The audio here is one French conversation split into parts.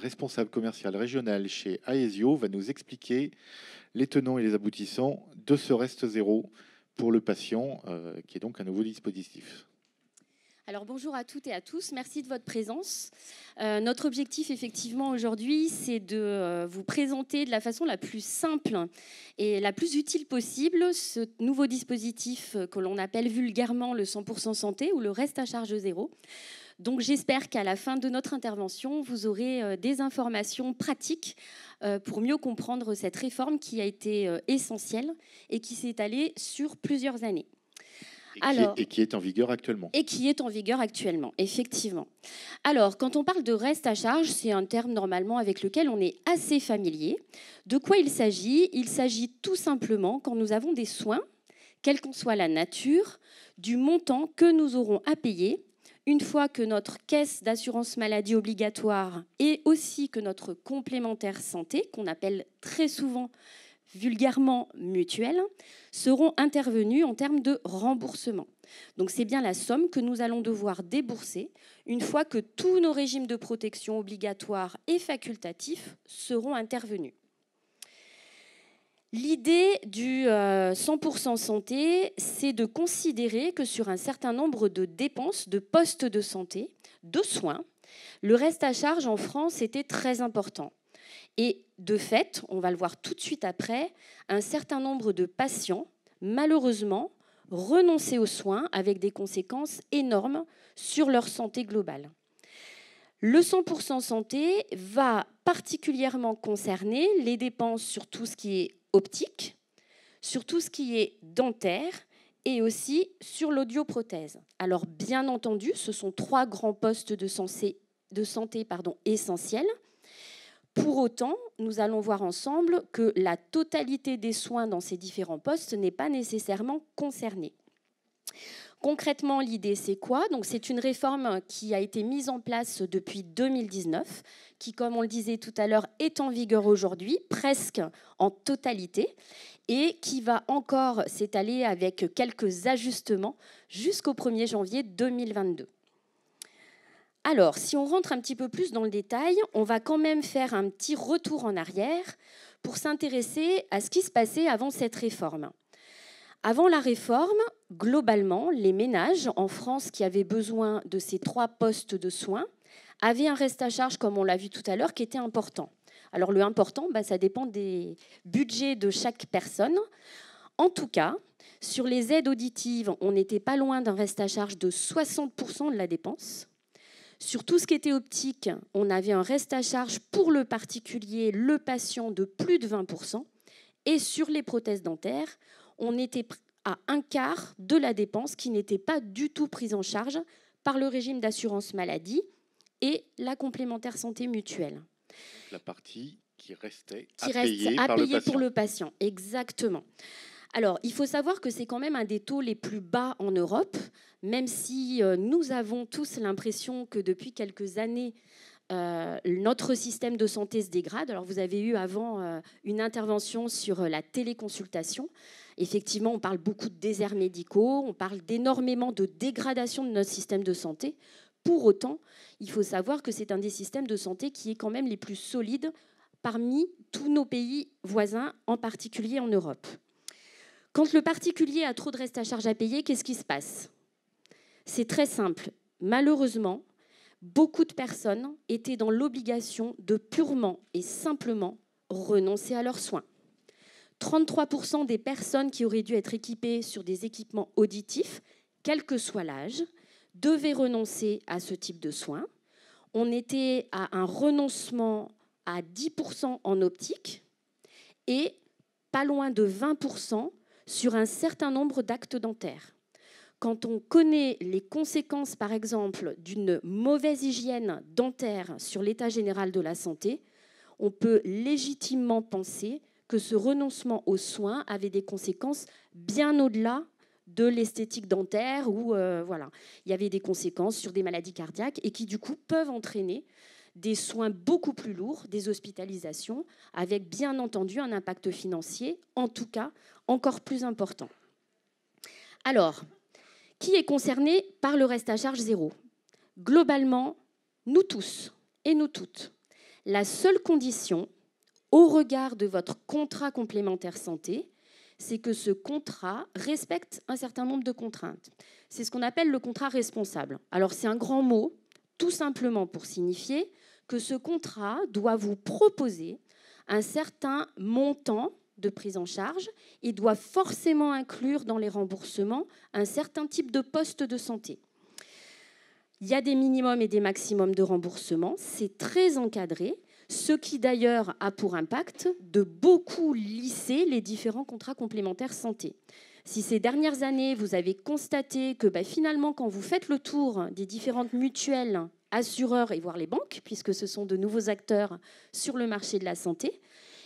responsable commercial régional chez Aesio, va nous expliquer les tenants et les aboutissants de ce Reste Zéro pour le patient, qui est donc un nouveau dispositif. Alors bonjour à toutes et à tous, merci de votre présence. Notre objectif effectivement aujourd'hui, c'est de vous présenter de la façon la plus simple et la plus utile possible ce nouveau dispositif que l'on appelle vulgairement le 100% santé ou le reste à charge zéro. Donc j'espère qu'à la fin de notre intervention, vous aurez des informations pratiques pour mieux comprendre cette réforme qui a été essentielle et qui s'est étalée sur plusieurs années. Et qui est en vigueur actuellement. Et qui est en vigueur actuellement, effectivement. Alors, quand on parle de reste à charge, c'est un terme normalement avec lequel on est assez familier. De quoi il s'agit? Il s'agit tout simplement, quand nous avons des soins, quelle qu'en soit la nature, du montant que nous aurons à payer une fois que notre caisse d'assurance maladie obligatoire et aussi que notre complémentaire santé, qu'on appelle très souvent vulgairement mutuelles, seront intervenus en termes de remboursement. Donc c'est bien la somme que nous allons devoir débourser une fois que tous nos régimes de protection obligatoires et facultatifs seront intervenus. L'idée du 100% santé, c'est de considérer que sur un certain nombre de dépenses, de postes de santé, de soins, le reste à charge en France était très important. Et de fait, on va le voir tout de suite après, un certain nombre de patients, malheureusement, renonçaient aux soins avec des conséquences énormes sur leur santé globale. Le 100% santé va particulièrement concerner les dépenses sur tout ce qui est optique, sur tout ce qui est dentaire et aussi sur l'audioprothèse. Alors bien entendu, ce sont trois grands postes de santé essentiels. Pour autant, nous allons voir ensemble que la totalité des soins dans ces différents postes n'est pas nécessairement concernée. Concrètement, l'idée, c'est quoi? Donc, c'est une réforme qui a été mise en place depuis 2019, qui, comme on le disait tout à l'heure, est en vigueur aujourd'hui, presque en totalité, et qui va encore s'étaler avec quelques ajustements jusqu'au 1er janvier 2022. Alors, si on rentre un petit peu plus dans le détail, on va quand même faire un petit retour en arrière pour s'intéresser à ce qui se passait avant cette réforme. Avant la réforme, globalement, les ménages en France qui avaient besoin de ces trois postes de soins avaient un reste à charge, comme on l'a vu tout à l'heure, qui était important. Alors, le important, ça dépend des budgets de chaque personne. En tout cas, sur les aides auditives, on n'était pas loin d'un reste à charge de 60% de la dépense. Sur tout ce qui était optique, on avait un reste à charge pour le particulier, le patient, de plus de 20%. Et sur les prothèses dentaires, on était à un quart de la dépense qui n'était pas du tout prise en charge par le régime d'assurance maladie et la complémentaire santé mutuelle. La partie qui restait à payer pour le patient. Exactement. Alors, il faut savoir que c'est quand même un des taux les plus bas en Europe, même si nous avons tous l'impression que depuis quelques années, notre système de santé se dégrade. Alors, vous avez eu avant une intervention sur la téléconsultation. Effectivement, on parle beaucoup de déserts médicaux, on parle d'énormément de dégradation de notre système de santé. Pour autant, il faut savoir que c'est un des systèmes de santé qui est quand même les plus solides parmi tous nos pays voisins, en particulier en Europe. Quand le particulier a trop de reste à charge à payer, qu'est-ce qui se passe? C'est très simple. Malheureusement, beaucoup de personnes étaient dans l'obligation de purement et simplement renoncer à leurs soins. 33% des personnes qui auraient dû être équipées sur des équipements auditifs, quel que soit l'âge, devaient renoncer à ce type de soins. On était à un renoncement à 10% en optique et pas loin de 20% sur un certain nombre d'actes dentaires. Quand on connaît les conséquences, par exemple, d'une mauvaise hygiène dentaire sur l'état général de la santé, on peut légitimement penser que ce renoncement aux soins avait des conséquences bien au-delà de l'esthétique dentaire, où il y avait des conséquences sur des maladies cardiaques et qui, du coup, peuvent entraîner des soins beaucoup plus lourds, des hospitalisations, avec bien entendu un impact financier, en tout cas, encore plus important. Alors, qui est concerné par le reste à charge zéro? Globalement, nous tous et nous toutes. La seule condition, au regard de votre contrat complémentaire santé, c'est que ce contrat respecte un certain nombre de contraintes. C'est ce qu'on appelle le contrat responsable. Alors c'est un grand mot, tout simplement pour signifier que ce contrat doit vous proposer un certain montant de prise en charge et doit forcément inclure dans les remboursements un certain type de poste de santé. Il y a des minimums et des maximums de remboursement, c'est très encadré, ce qui d'ailleurs a pour impact de beaucoup lisser les différents contrats complémentaires santé. Si ces dernières années, vous avez constaté que finalement, quand vous faites le tour des différentes mutuelles, assureurs et voire les banques, puisque ce sont de nouveaux acteurs sur le marché de la santé,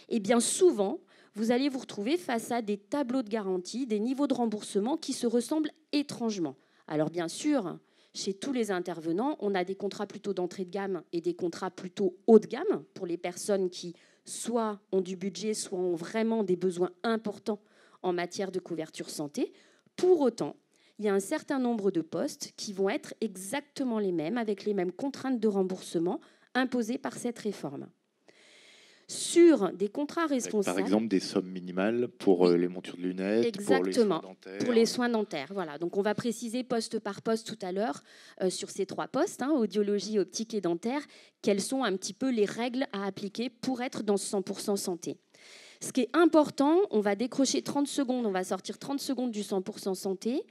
eh bien souvent, vous allez vous retrouver face à des tableaux de garantie, des niveaux de remboursement qui se ressemblent étrangement. Alors bien sûr, chez tous les intervenants, on a des contrats plutôt d'entrée de gamme et des contrats plutôt haut de gamme pour les personnes qui soit ont du budget, soit ont vraiment des besoins importants en matière de couverture santé. Pour autant, il y a un certain nombre de postes qui vont être exactement les mêmes, avec les mêmes contraintes de remboursement imposées par cette réforme. Sur des contrats responsables... Par exemple, des sommes minimales pour les montures de lunettes, exactement, pour les soins dentaires. Pour les soins dentaires, voilà. Donc, on va préciser poste par poste tout à l'heure sur ces 3 postes, audiologie, optique et dentaire, quelles sont un petit peu les règles à appliquer pour être dans ce 100% santé. Ce qui est important, on va décrocher 30 secondes, on va sortir 30 secondes du 100% santé.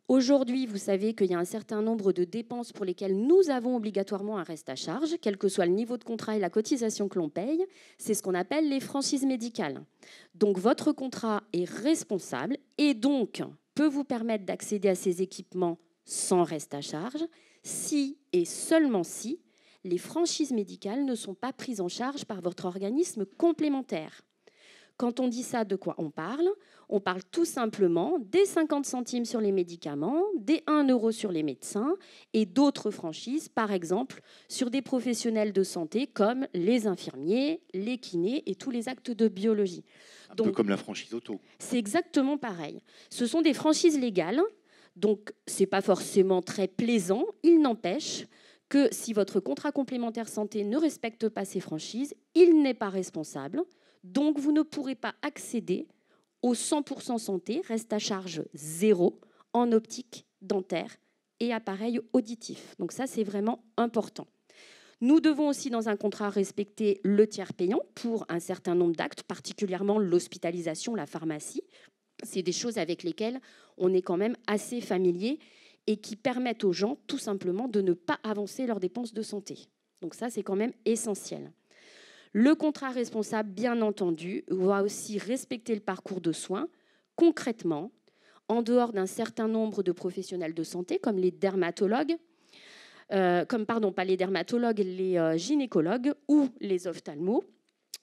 Aujourd'hui, vous savez qu'il y a un certain nombre de dépenses pour lesquelles nous avons obligatoirement un reste à charge, quel que soit le niveau de contrat et la cotisation que l'on paye. C'est ce qu'on appelle les franchises médicales. Donc, votre contrat est responsable et donc peut vous permettre d'accéder à ces équipements sans reste à charge, si et seulement si les franchises médicales ne sont pas prises en charge par votre organisme complémentaire. Quand on dit ça, de quoi on parle? On parle tout simplement des 50 centimes sur les médicaments, des 1 euro sur les médecins et d'autres franchises, par exemple, sur des professionnels de santé comme les infirmiers, les kinés et tous les actes de biologie. Un peu comme la franchise auto. C'est exactement pareil. Ce sont des franchises légales, donc ce n'est pas forcément très plaisant. Il n'empêche que si votre contrat complémentaire santé ne respecte pas ces franchises, il n'est pas responsable. Donc, vous ne pourrez pas accéder au 100% santé, reste à charge 0, en optique, dentaire et appareil auditif. Donc ça, c'est vraiment important. Nous devons aussi, dans un contrat, respecter le tiers payant pour un certain nombre d'actes, particulièrement l'hospitalisation, la pharmacie. C'est des choses avec lesquelles on est quand même assez familier et qui permettent aux gens, tout simplement, de ne pas avancer leurs dépenses de santé. Donc ça, c'est quand même essentiel. Le contrat responsable, bien entendu, va aussi respecter le parcours de soins. Concrètement, en dehors d'un certain nombre de professionnels de santé, comme les dermatologues, pas les dermatologues, les gynécologues ou les ophtalmos,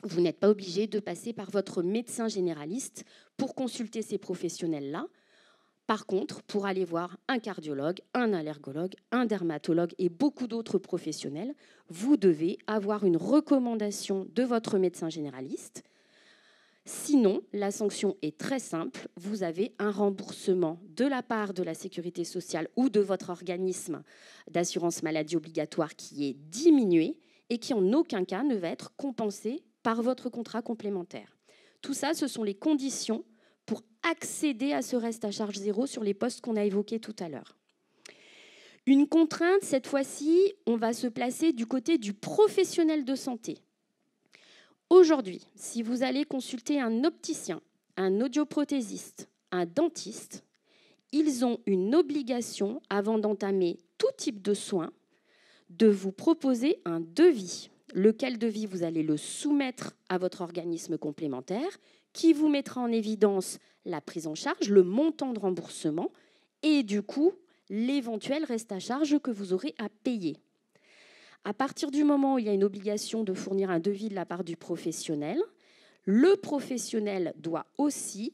vous n'êtes pas obligé de passer par votre médecin généraliste pour consulter ces professionnels-là. Par contre, pour aller voir un cardiologue, un allergologue, un dermatologue et beaucoup d'autres professionnels, vous devez avoir une recommandation de votre médecin généraliste. Sinon, la sanction est très simple. Vous avez un remboursement de la part de la sécurité sociale ou de votre organisme d'assurance maladie obligatoire qui est diminué et qui en aucun cas ne va être compensé par votre contrat complémentaire. Tout ça, ce sont les conditions pour accéder à ce reste à charge 0 sur les postes qu'on a évoqués tout à l'heure. Une contrainte, cette fois-ci, on va se placer du côté du professionnel de santé. Aujourd'hui, si vous allez consulter un opticien, un audioprothésiste, un dentiste, ils ont une obligation, avant d'entamer tout type de soins, de vous proposer un devis. Lequel devis vous allez le soumettre à votre organisme complémentaire, qui vous mettra en évidence la prise en charge, le montant de remboursement et du coup, l'éventuel reste à charge que vous aurez à payer. À partir du moment où il y a une obligation de fournir un devis de la part du professionnel, le professionnel doit aussi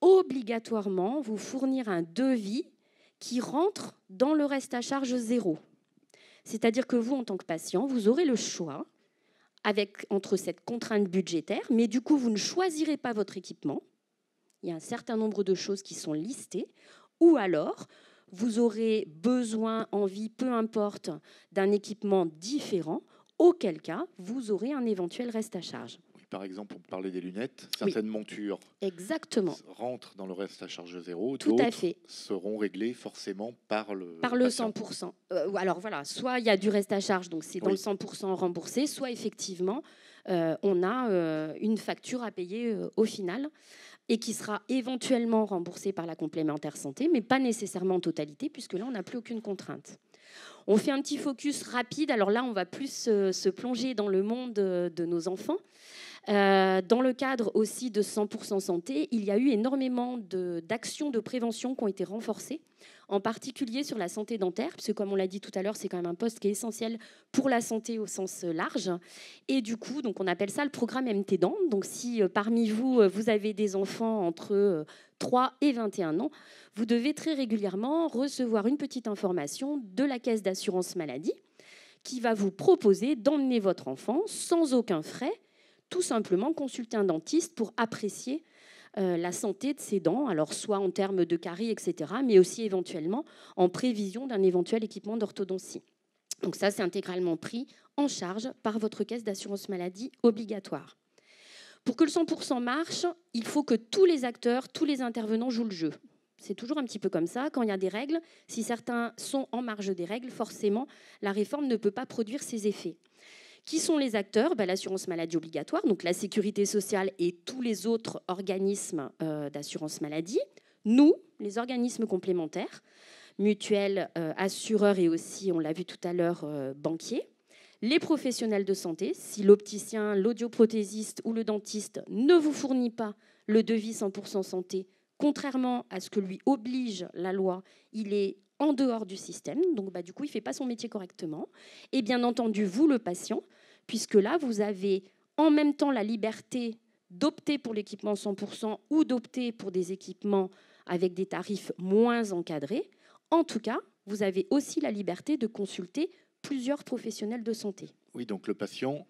obligatoirement vous fournir un devis qui rentre dans le reste à charge 0. C'est-à-dire que vous, en tant que patient, vous aurez le choix entre cette contrainte budgétaire, mais du coup, vous ne choisirez pas votre équipement. Il y a un certain nombre de choses qui sont listées. Ou alors, vous aurez besoin, envie, peu importe, d'un équipement différent auquel cas vous aurez un éventuel reste à charge. Oui, par exemple, on parlait des lunettes. Certaines montures Exactement. rentrent dans le reste à charge zéro. Tout à D'autres fait. seront réglées forcément par le patient. 100%. Alors voilà, soit il y a du reste à charge, donc c'est dans le 100% remboursé, soit effectivement, on a une facture à payer au final et qui sera éventuellement remboursée par la complémentaire santé, mais pas nécessairement en totalité, puisque là, on n'a plus aucune contrainte. On fait un petit focus rapide. Alors là, on va plus se plonger dans le monde de nos enfants. Dans le cadre aussi de 100% santé, il y a eu énormément d'actions de prévention qui ont été renforcées, en particulier sur la santé dentaire, parce que comme on l'a dit tout à l'heure, c'est quand même un poste qui est essentiel pour la santé au sens large. Et du coup, donc on appelle ça le programme MT Dents. Donc si parmi vous, vous avez des enfants entre 3 et 21 ans, vous devez très régulièrement recevoir une petite information de la caisse d'assurance maladie qui va vous proposer d'emmener votre enfant sans aucun frais, tout simplement consulter un dentiste pour apprécier la santé de ses dents, alors soit en termes de caries, etc., mais aussi éventuellement en prévision d'un éventuel équipement d'orthodontie. Donc ça, c'est intégralement pris en charge par votre caisse d'assurance maladie obligatoire. Pour que le 100% marche, il faut que tous les acteurs, tous les intervenants jouent le jeu. C'est toujours un petit peu comme ça. Quand il y a des règles, si certains sont en marge des règles, forcément, la réforme ne peut pas produire ses effets. Qui sont les acteurs ? L'assurance maladie obligatoire, donc la sécurité sociale et tous les autres organismes d'assurance maladie. Nous, les organismes complémentaires, mutuelles, assureurs et aussi, on l'a vu tout à l'heure, banquiers. Les professionnels de santé, si l'opticien, l'audioprothésiste ou le dentiste ne vous fournit pas le devis 100% santé, contrairement à ce que lui oblige la loi, il est en dehors du système, donc du coup, il ne fait pas son métier correctement. Et bien entendu, vous, le patient, puisque là, vous avez en même temps la liberté d'opter pour l'équipement 100% ou d'opter pour des équipements avec des tarifs moins encadrés. En tout cas, vous avez aussi la liberté de consulter plusieurs professionnels de santé. Oui, donc le patient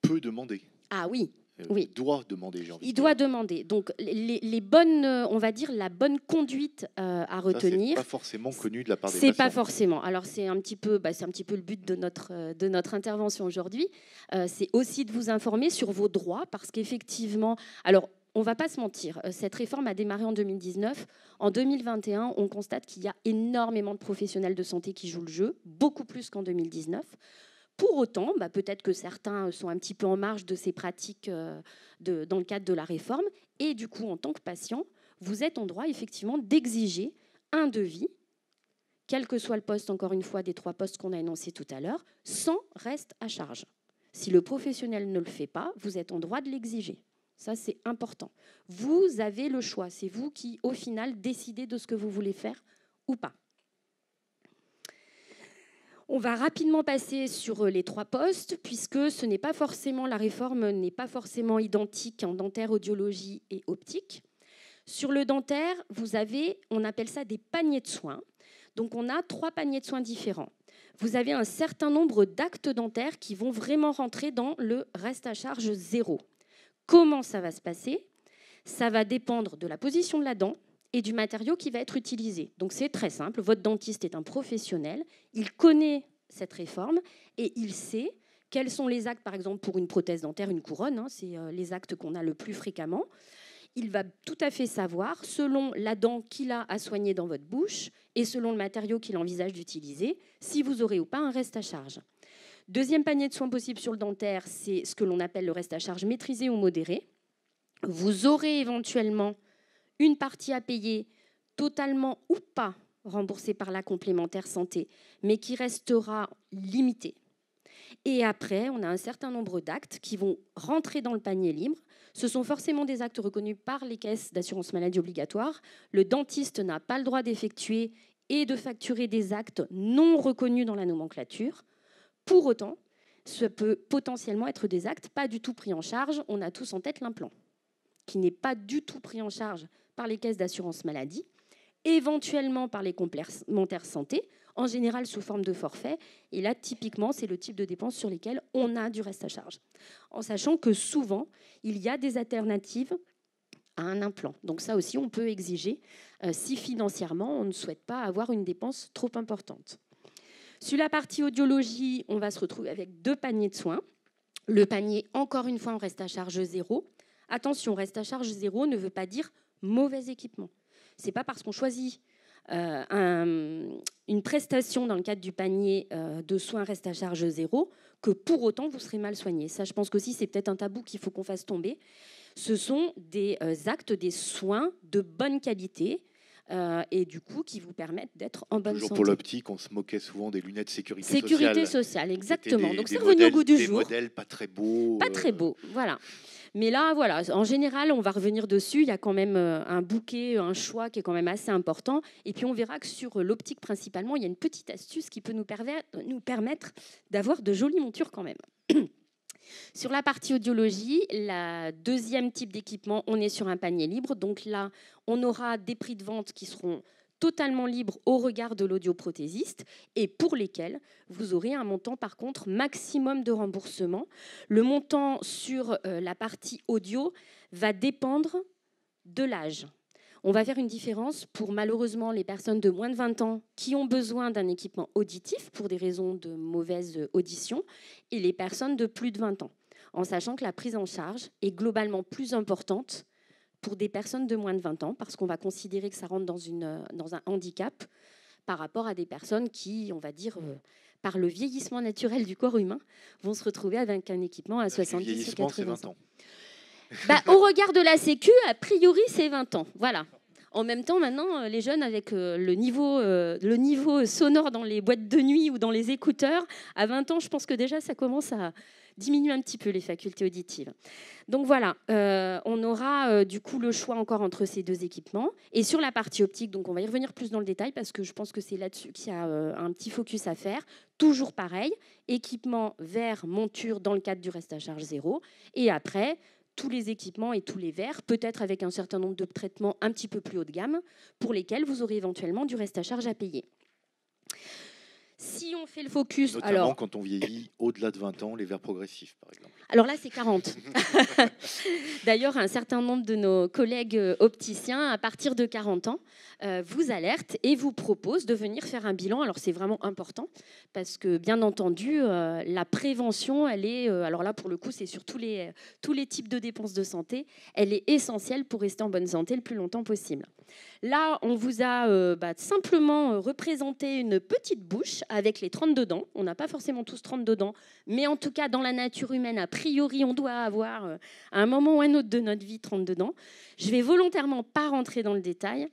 peut demander. Ah oui. Oui. Il doit demander, j'ai envie de dire. Il doit demander. Donc, les bonnes, on va dire, la bonne conduite à retenir. C'est pas forcément connu de la part des patients. C'est pas forcément. Alors, c'est un petit peu le but de notre intervention aujourd'hui. C'est aussi de vous informer sur vos droits, parce qu'effectivement, alors, on ne va pas se mentir, cette réforme a démarré en 2019. En 2021, on constate qu'il y a énormément de professionnels de santé qui jouent le jeu, beaucoup plus qu'en 2019. Pour autant, peut-être que certains sont un petit peu en marge de ces pratiques dans le cadre de la réforme. Et du coup, en tant que patient, vous êtes en droit effectivement d'exiger un devis, quel que soit le poste, encore une fois, des 3 postes qu'on a énoncés tout à l'heure, sans reste à charge. Si le professionnel ne le fait pas, vous êtes en droit de l'exiger. Ça, c'est important. Vous avez le choix. C'est vous qui, au final, décidez de ce que vous voulez faire ou pas. On va rapidement passer sur les 3 postes, puisque ce n'est pas forcément, la réforme n'est pas forcément identique en dentaire, audiologie et optique. Sur le dentaire, vous avez, on appelle ça des paniers de soins. Donc, on a 3 paniers de soins différents. Vous avez un certain nombre d'actes dentaires qui vont vraiment rentrer dans le reste à charge 0. Comment ça va se passer ? Ça va dépendre de la position de la dent et du matériau qui va être utilisé. Donc c'est très simple, votre dentiste est un professionnel, il connaît cette réforme et il sait quels sont les actes, par exemple pour une prothèse dentaire, une couronne, c'est les actes qu'on a le plus fréquemment. Il va tout à fait savoir, selon la dent qu'il a à soigner dans votre bouche et selon le matériau qu'il envisage d'utiliser, si vous aurez ou pas un reste à charge. Deuxième panier de soins possible sur le dentaire, c'est ce que l'on appelle le reste à charge maîtrisé ou modéré. Vous aurez éventuellement une partie à payer totalement ou pas remboursée par la complémentaire santé, mais qui restera limitée. Et après, on a un certain nombre d'actes qui vont rentrer dans le panier libre. Ce sont forcément des actes reconnus par les caisses d'assurance maladie obligatoire. Le dentiste n'a pas le droit d'effectuer et de facturer des actes non reconnus dans la nomenclature. Pour autant, ce peut potentiellement être des actes pas du tout pris en charge. On a tous en tête l'implant, qui n'est pas du tout pris en charge par les caisses d'assurance maladie, éventuellement par les complémentaires santé, en général sous forme de forfait. Et là, typiquement, c'est le type de dépenses sur lesquelles on a du reste à charge. En sachant que souvent, il y a des alternatives à un implant. Donc ça aussi, on peut exiger si financièrement, on ne souhaite pas avoir une dépense trop importante. Sur la partie audiologie, on va se retrouver avec 2 paniers de soins. Le panier, encore une fois, on reste à charge 0. Attention, reste à charge 0 ne veut pas dire mauvais équipement. Ce n'est pas parce qu'on choisit une prestation dans le cadre du panier de soins reste à charge 0 que pour autant vous serez mal soigné. Ça, je pense qu'aussi, c'est peut-être un tabou qu'il faut qu'on fasse tomber. Ce sont des actes, des soins de bonne qualité et du coup qui vous permettent d'être en bonne Toujours santé. pour l'optique, on se moquait souvent des lunettes sécurité sociale. Sécurité sociale, exactement. Donc c'est des revenu au goût du des jour. modèles pas très beaux. Pas très beaux, voilà. Mais là, voilà, en général, on va revenir dessus. Il y a quand même un bouquet, un choix qui est quand même assez important. Et puis, on verra que sur l'optique, principalement, il y a une petite astuce qui peut nous permettre d'avoir de jolies montures quand même. Sur la partie audiologie, la deuxième type d'équipement, on est sur un panier libre. Donc là, on aura des prix de vente qui seront totalement libres au regard de l'audioprothésiste et pour lesquels vous aurez un montant par contre maximum de remboursement. Le montant sur la partie audio va dépendre de l'âge. On va faire une différence pour malheureusement les personnes de moins de 20 ans qui ont besoin d'un équipement auditif pour des raisons de mauvaise audition et les personnes de plus de 20 ans, en sachant que la prise en charge est globalement plus importante pour des personnes de moins de 20 ans, parce qu'on va considérer que ça rentre dans un handicap par rapport à des personnes qui, on va dire, par le vieillissement naturel du corps humain, vont se retrouver avec un équipement à 70 ou 80 ans. Au regard de la Sécu, a priori, c'est 20 ans. Voilà. En même temps, maintenant, les jeunes, avec le niveau sonore dans les boîtes de nuit ou dans les écouteurs, à 20 ans, je pense que déjà, ça commence à diminuer un petit peu les facultés auditives. Donc voilà, on aura du coup le choix encore entre ces 2 équipements. Et sur la partie optique, donc on va y revenir plus dans le détail parce que je pense que c'est là-dessus qu'il y a un petit focus à faire. Toujours pareil, équipement verre, monture dans le cadre du reste à charge 0. Et après, tous les équipements et tous les verres, peut-être avec un certain nombre de traitements un petit peu plus haut de gamme, pour lesquels vous aurez éventuellement du reste à charge à payer. Si on fait le focus... Notamment quand on vieillit au-delà de 20 ans, les verres progressifs, par exemple. Alors là, c'est 40. D'ailleurs, un certain nombre de nos collègues opticiens, à partir de 40 ans, vous alertent et vous proposent de venir faire un bilan. Alors, c'est vraiment important parce que, bien entendu, la prévention, elle est... alors là, pour le coup, c'est sur tous les types de dépenses de santé. Elle est essentielle pour rester en bonne santé le plus longtemps possible. Là, on vous a simplement représenté une petite bouche avec les 32 dents. On n'a pas forcément tous 32 dents, mais en tout cas, dans la nature humaine, a priori, on doit avoir, à un moment ou un autre de notre vie, 32 dents. Je vais volontairement pas rentrer dans le détail.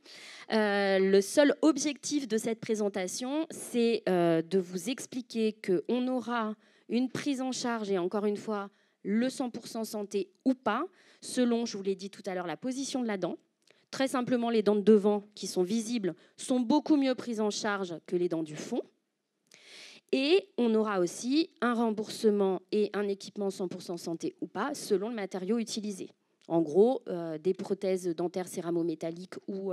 Le seul objectif de cette présentation, c'est de vous expliquer qu'on aura une prise en charge, et encore une fois, le 100% santé ou pas, selon, je vous l'ai dit tout à l'heure, la position de la dent. Très simplement, les dents de devant qui sont visibles sont beaucoup mieux prises en charge que les dents du fond. Et on aura aussi un remboursement et un équipement 100% santé ou pas selon le matériau utilisé. En gros, des prothèses dentaires céramo-métalliques ou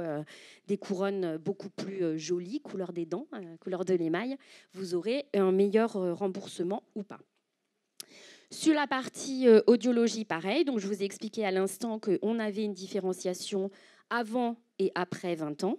des couronnes beaucoup plus jolies, couleur des dents, couleur de l'émail, vous aurez un meilleur remboursement ou pas. Sur la partie audiologie, pareil. Donc, je vous ai expliqué à l'instant qu'on avait une différenciation avant et après 20 ans.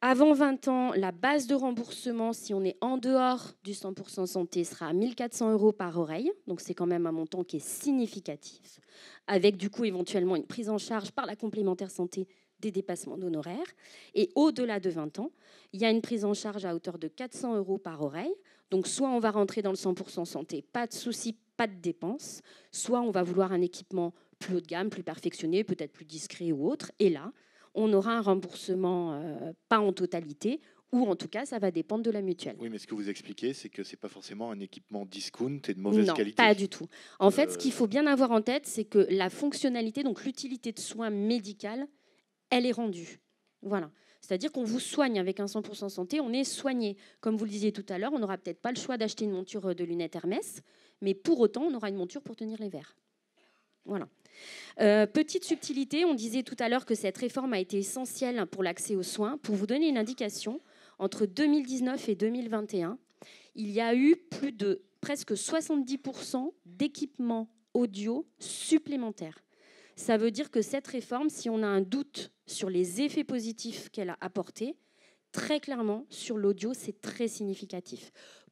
Avant 20 ans, la base de remboursement, si on est en dehors du 100% santé, sera à 1 400 € par oreille. Donc, c'est quand même un montant qui est significatif, avec du coup éventuellement une prise en charge par la complémentaire santé des dépassements d'honoraires. Et au-delà de 20 ans, il y a une prise en charge à hauteur de 400 € par oreille. Donc, soit on va rentrer dans le 100% santé, pas de souci, pas de dépenses, soit on va vouloir un équipement plus haut de gamme, plus perfectionné, peut-être plus discret ou autre. Et là, on aura un remboursement pas en totalité, ou en tout cas, ça va dépendre de la mutuelle. Oui, mais ce que vous expliquez, c'est que ce n'est pas forcément un équipement discount et de mauvaise qualité. Non, pas du tout. En fait, ce qu'il faut bien avoir en tête, c'est que la fonctionnalité, donc l'utilité de soins médicales, elle est rendue. Voilà. C'est-à-dire qu'on vous soigne avec un 100% santé, on est soigné. Comme vous le disiez tout à l'heure, on n'aura peut-être pas le choix d'acheter une monture de lunettes Hermès, mais pour autant, on aura une monture pour tenir les verres. Voilà. Petite subtilité, on disait tout à l'heure que cette réforme a été essentielle pour l'accès aux soins. Pour vous donner une indication, entre 2019 et 2021, il y a eu plus de presque 70% d'équipements audio supplémentaires. Ça veut dire que cette réforme, si on a un doute sur les effets positifs qu'elle a apportés, très clairement, sur l'audio, c'est très significatif.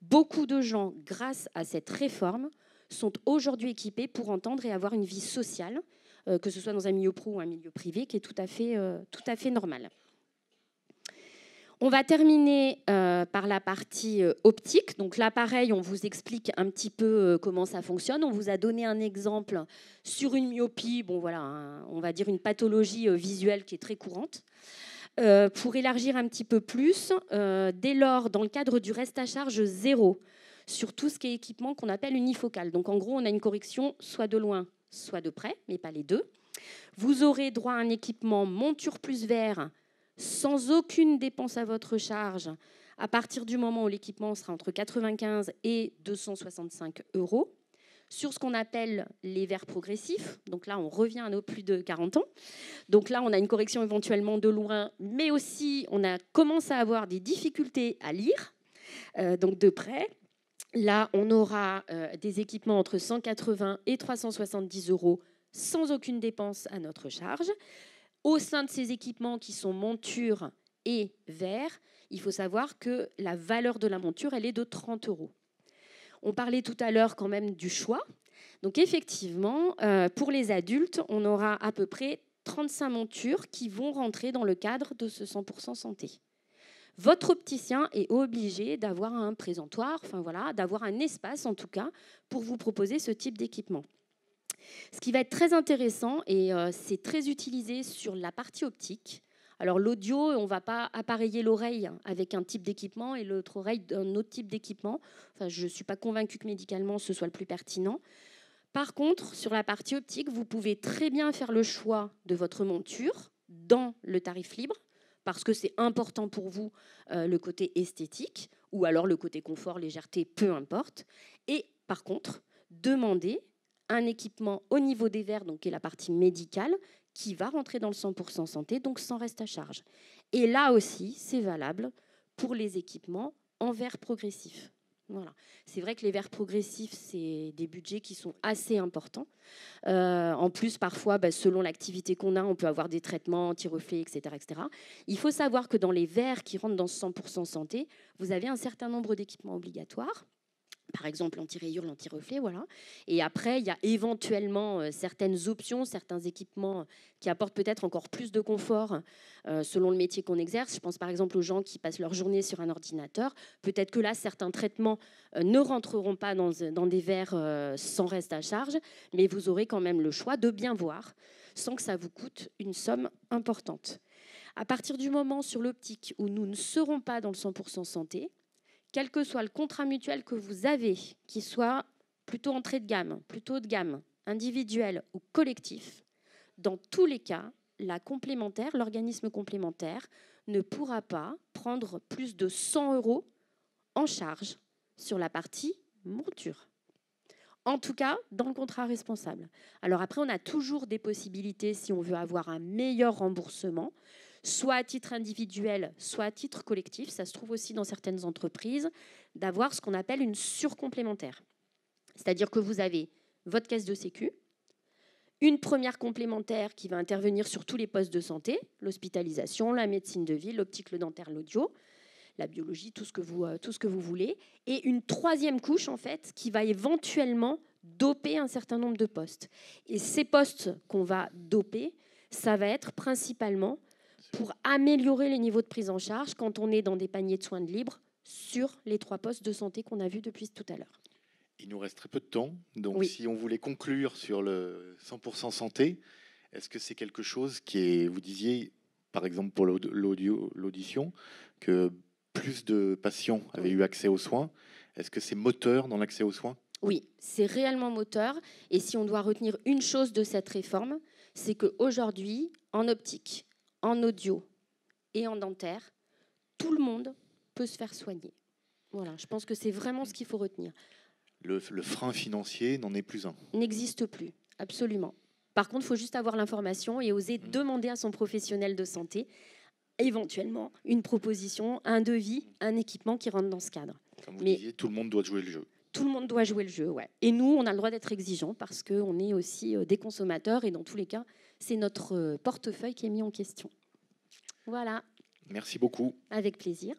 Beaucoup de gens, grâce à cette réforme, sont aujourd'hui équipés pour entendre et avoir une vie sociale, que ce soit dans un milieu pro ou un milieu privé, qui est tout à fait normal. On va terminer par la partie optique. Donc là, pareil, on vous explique un petit peu comment ça fonctionne. On vous a donné un exemple sur une myopie, bon voilà, on va dire une pathologie visuelle qui est très courante. Pour élargir un petit peu plus, dès lors, dans le cadre du reste à charge zéro, sur tout ce qui est équipement qu'on appelle unifocale. Donc en gros, on a une correction soit de loin, soit de près, mais pas les deux. Vous aurez droit à un équipement monture plus verre sans aucune dépense à votre charge à partir du moment où l'équipement sera entre 95 et 265 €. Sur ce qu'on appelle les verres progressifs, donc là on revient à nos plus de 40 ans. Donc là on a une correction éventuellement de loin, mais aussi on commence à avoir des difficultés à lire, donc de près. Là on aura des équipements entre 180 et 370 € sans aucune dépense à notre charge. Au sein de ces équipements qui sont monture et verre, il faut savoir que la valeur de la monture, elle est de 30 €. On parlait tout à l'heure quand même du choix. Donc effectivement, pour les adultes, on aura à peu près 35 montures qui vont rentrer dans le cadre de ce 100% santé. Votre opticien est obligé d'avoir un présentoir, enfin voilà, d'avoir un espace en tout cas pour vous proposer ce type d'équipement. Ce qui va être très intéressant, et c'est très utilisé sur la partie optique. Alors l'audio, on ne va pas appareiller l'oreille avec un type d'équipement et l'autre oreille d'un autre type d'équipement. Enfin, je ne suis pas convaincue que médicalement ce soit le plus pertinent. Par contre, sur la partie optique, vous pouvez très bien faire le choix de votre monture dans le tarif libre, parce que c'est important pour vous le côté esthétique, ou alors le côté confort, légèreté, peu importe. Et par contre, demandez un équipement au niveau des verres, donc qui est la partie médicale, qui va rentrer dans le 100% santé, donc sans reste à charge. Et là aussi, c'est valable pour les équipements en verres progressifs. Voilà. C'est vrai que les verres progressifs, c'est des budgets qui sont assez importants. En plus, parfois, selon l'activité qu'on a, on peut avoir des traitements anti-reflets, etc., etc. Il faut savoir que dans les verres qui rentrent dans ce 100% santé, vous avez un certain nombre d'équipements obligatoires. Par exemple, l'anti-rayure, l'anti-reflet, voilà. Et après, il y a éventuellement certaines options, certains équipements qui apportent peut-être encore plus de confort selon le métier qu'on exerce. Je pense par exemple aux gens qui passent leur journée sur un ordinateur. Peut-être que là, certains traitements ne rentreront pas dans des verres sans reste à charge, mais vous aurez quand même le choix de bien voir sans que ça vous coûte une somme importante. À partir du moment sur l'optique où nous ne serons pas dans le 100% santé, quel que soit le contrat mutuel que vous avez, qu'il soit plutôt entrée de gamme, plutôt haut de gamme, individuel ou collectif, dans tous les cas, l'organisme complémentaire ne pourra pas prendre plus de 100 € en charge sur la partie monture. En tout cas, dans le contrat responsable. Alors après, on a toujours des possibilités si on veut avoir un meilleur remboursement, soit à titre individuel, soit à titre collectif. Ça se trouve aussi dans certaines entreprises, d'avoir ce qu'on appelle une surcomplémentaire. C'est-à-dire que vous avez votre caisse de sécu, une première complémentaire qui va intervenir sur tous les postes de santé, l'hospitalisation, la médecine de ville, l'optique, le dentaire, l'audio, la biologie, tout ce que vous voulez, et une troisième couche en fait qui va éventuellement doper un certain nombre de postes. Et ces postes qu'on va doper, ça va être principalement pour améliorer les niveaux de prise en charge quand on est dans des paniers de soins de libre sur les 3 postes de santé qu'on a vus depuis tout à l'heure. Il nous reste très peu de temps, donc oui. Si on voulait conclure sur le 100% santé, est-ce que c'est quelque chose qui est, vous disiez, par exemple pour l'audition, que plus de patients avaient eu accès aux soins. Est-ce que c'est moteur dans l'accès aux soins ? Oui, c'est réellement moteur. Et si on doit retenir une chose de cette réforme, c'est qu'aujourd'hui, en optique, en audio et en dentaire, tout le monde peut se faire soigner. Voilà, je pense que c'est vraiment ce qu'il faut retenir. Le frein financier n'en est plus un. N'existe plus, absolument. Par contre, il faut juste avoir l'information et oser demander à son professionnel de santé éventuellement une proposition, un devis, un équipement qui rentre dans ce cadre. Comme vous disiez, tout le monde doit jouer le jeu. Tout le monde doit jouer le jeu, ouais. Et nous, on a le droit d'être exigeants parce qu'on est aussi des consommateurs et dans tous les cas, c'est notre portefeuille qui est mis en question. Voilà. Merci beaucoup. Avec plaisir.